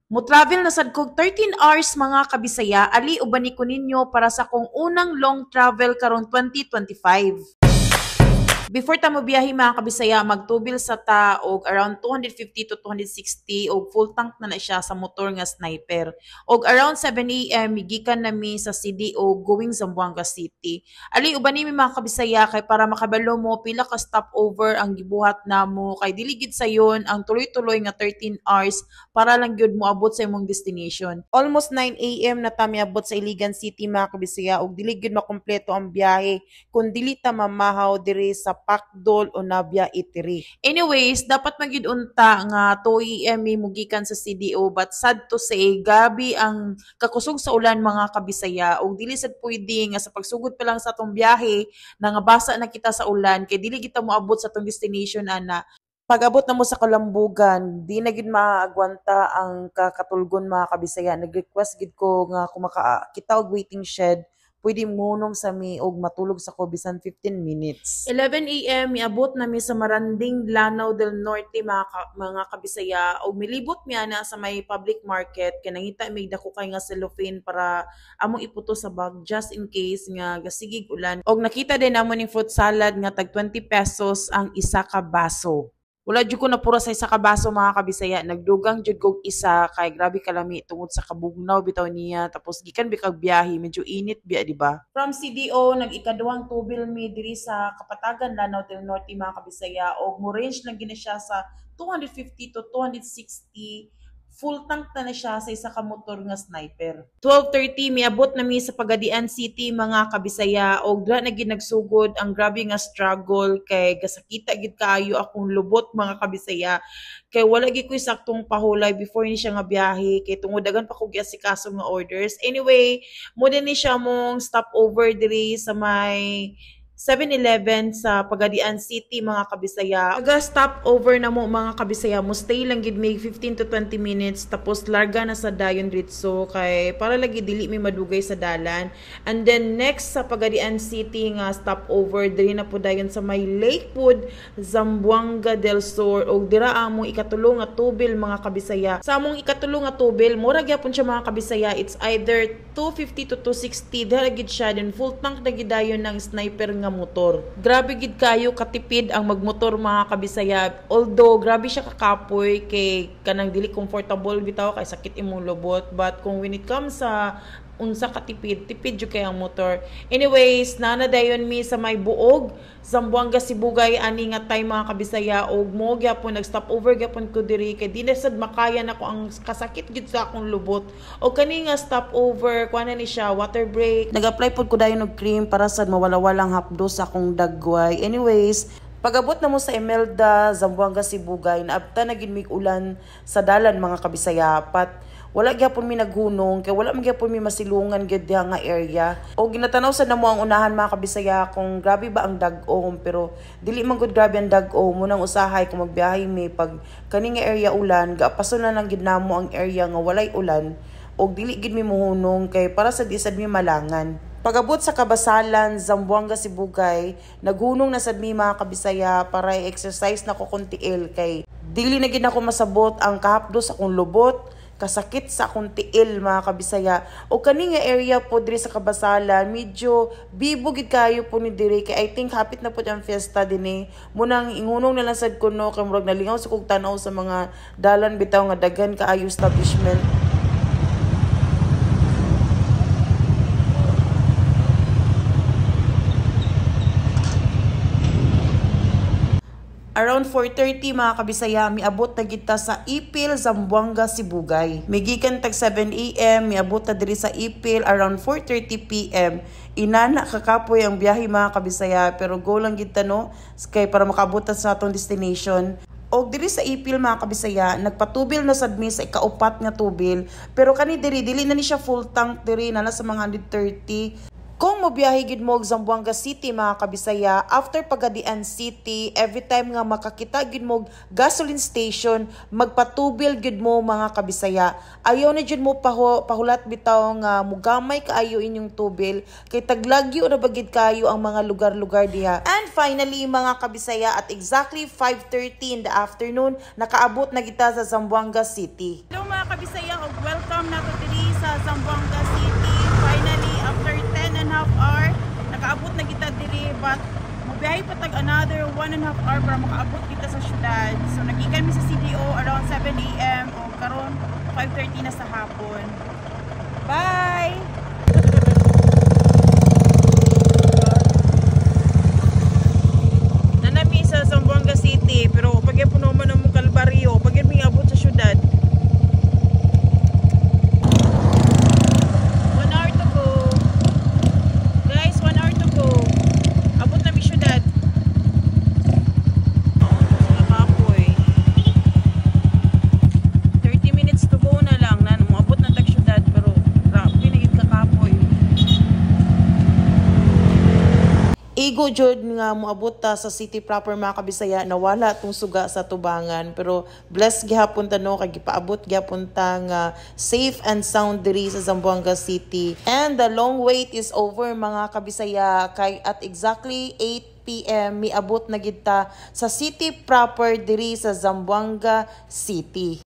Mo-travel na sad kog 13 hours mga kabisaya, ali ubani ko ninyo para sa kong unang long travel karong 2025. Before ta mo biyahe mga kabisaya, magtubil sa ta og around 250 to 260 og full tank na siya sa motor nga sniper. Og around 7 AM migikan nami sa CDO going Zamboanga City. Ali uban nimi mga kabisaya kay para makabalo mo pila ka stopover ang gibuhat namo kay dili gid sayon ang tuloy-tuloy nga 13 hours para lang gyud mo abot sa imong destination. Almost 9 AM na ta miabot sa Iligan City mga kabisaya og dili gyud makompleto ang biyahe kung dili ta mamahaw diri sa Pakdol o Navia Eatery. Anyways, dapat magyud unta nga 2 AM mugikan sa CDO but sad to say gabi ang kakusog sa ulan mga kabisaya og dili sad pwede nga sa pagsugod pa lang sa atong biyahe nga basa na kita sa ulan kay dili kita moabot sa atong destination ana. Pag-abot na mo sa Kalambugan, di na gid maagwanta ang kakatulgon mga kabisaya. Nag-request gid ko nga kung makakita og waiting shed, pwede munong sa mi og matulog sa ko bisan 15 minutes. 11 AM miabot na mi sa Maranding, Lanao del Norte mga kabisaya og milibot mi ana sa may public market kay nangita mi dako kay nga cellophane para among iputo sa bag just in case nga gasigig ulan. Og nakita din namo ning fruit salad nga tag 20 pesos ang isa ka baso. Wala jud ko napura sa isa ka baso mga kabisaya. Nagdugang jud kog isa kay grabe kalami tungod sa kabugnaw bitaw niya. Tapos gikan bikag biyahe, medyo init biya, di ba? From CDO nag-ikaduhang tubil mi diri sa Kapatagan, Lanao del Norte mga kabisaya og mo range lang gina siya sa 250 to 260. Full tank na siya sa isa ka motor nga sniper. 12:30 miabot na mi sa Pagadian City mga kabisaya og dra na gid nagsugod ang grabe nga struggle kay gasakita gid kaayo akong lubot mga kabisaya kay wala gid ko saktong pahulay before ni siya nga biyahe kay tungod dagan pa ko giasikaso nga orders. Anyway, mo din ni siya mong stopover diri sa may 7-Eleven sa Pagadian City mga kabisaya. Pag-stop over na mo mga kabisaya, mo stay lang gid may 15 to 20 minutes tapos larga na sa dayon dritso kay para lagi dili may madugay sa dalan. And then next sa Pagadian City nga stopover diri na po dayon sa may Lakewood, Zamboanga del Sur og dira among ikatulong nga tubil mga kabisaya. Sa among ikatulong nga tubil, mura gyapon siya mga kabisaya, it's either 250 to 260 dira gid siya then full tank na gid dayon ng sniper nga motor. Grabe gid kayo katipid ang magmotor mga kabisaya. Although grabe siya kakapoy kay kanang dili comfortable bitaw kay sakit imong lubot, but kung when it comes sa unsa katipid, tipid jud kay ang motor. Anyways, nanadayon mi sa may Buog, Zamboanga Sibugay ani nga time mga kabisaya og mo gyapon nag-stop over gyapon ko diri kay di na sad makaya nako ang kasakit gid sa akong lubot. Og kani nga stop over kuana ni siya water break. Nag-apply pod ko dayon og cream para sad mawala-walang hapdo sa akong dagway. Anyways, pag-abot na mo sa Imelda, Zamboanga Sibugay, naabta na gid mig ulan sa dalan mga kabisaya. Wala gyapon mi naghunong kay wala man gyapon mi masilungan gid diha nga area. O ginatanaw sa namo ang unahan mga kabisaya kung grabe ba ang dag-om, pero dili man gud grabe ang dag-om. Munang usahay kung magbiyahe mi pag kani nga area ulan, gaapason na lang gid namo ang area nga walay ulan og dili gid mi mohunong kay para sa disad mi malangan. Pag-abot sa Kabasalan, Zamboanga Sibugay, naghunong na sad mi mga kabisaya para i-exercise na ko kuntiil kay dili na gid ako masabot ang kahapdo sa akong lubot. Kasakit sa akong tiil mga kabisaya. O kani nga area po diri sa Kabasalan, medyo bibo gid kayo po ni diri kay I think hapit na po ang fiesta dinhi. Munang ingunong na lang sad kuno kay murag nalingaw sa kog tan-aw sa mga dalan bitaw nga daghan kaayo establishment. Around 4:30 mga kabisaya, miabot na kita sa Ipil, Zamboanga, Sibugay. Migikan tag 7 AM, miabot na diri sa Ipil around 4:30 PM. Inana kakapoy ang biyahe mga kabisaya, pero go lang gid no kay para makabot sa atong destination. Og diri sa Ipil mga kabisaya, nagpatubil na sad mi sa ikaupat nga tubil, pero kani diri dili na ni siya full tank diri na sa mga 130. Kung mobiyahe gid mo og Zamboanga City mga kabisaya, after Pagadian City, every time nga makakita gid mo gasoline station, magpatubil gid mo mga kabisaya. Ayaw na gid mo pahulat bitaw nga mugamay kaayo inyong tubil kay taglagyo na bagid kayo ang mga lugar-lugar diha. And finally mga kabisaya, at exactly 5:30 in the afternoon, nakaabot na kita sa Zamboanga City. Hello mga kabisaya, Welcome na to diri sa Zamboanga City. Finally, after 10.5 hours, nakaabot na kita diri, but mabiyahe pa tag another 1.5 hour para makaabot kita sa syudad. So nagikan mi sa CDO around 7 AM o karon 5:30 na sa hapon. Bye. Nanami sa Zamboanga City, pero pag puno man ang Kalbaryo, pag mi abot sa syudad. 1 hour to go. Guys, 1 hour to go. Abot na mi syudad. Kapoy. 30 minutes to go na lang na abot na tag syudad, pero grabe na gid kakapoy. Igo jud nga moabot ta sa city proper mga kabisaya, nawala tong suga sa tubangan, pero blessed gihapon ta no kay gipaabot gihapon ta nga safe and sound diri sa Zamboanga City. And the long wait is over mga kabisaya, kay at exactly 8 PM miabot na gid ta sa city proper diri sa Zamboanga City.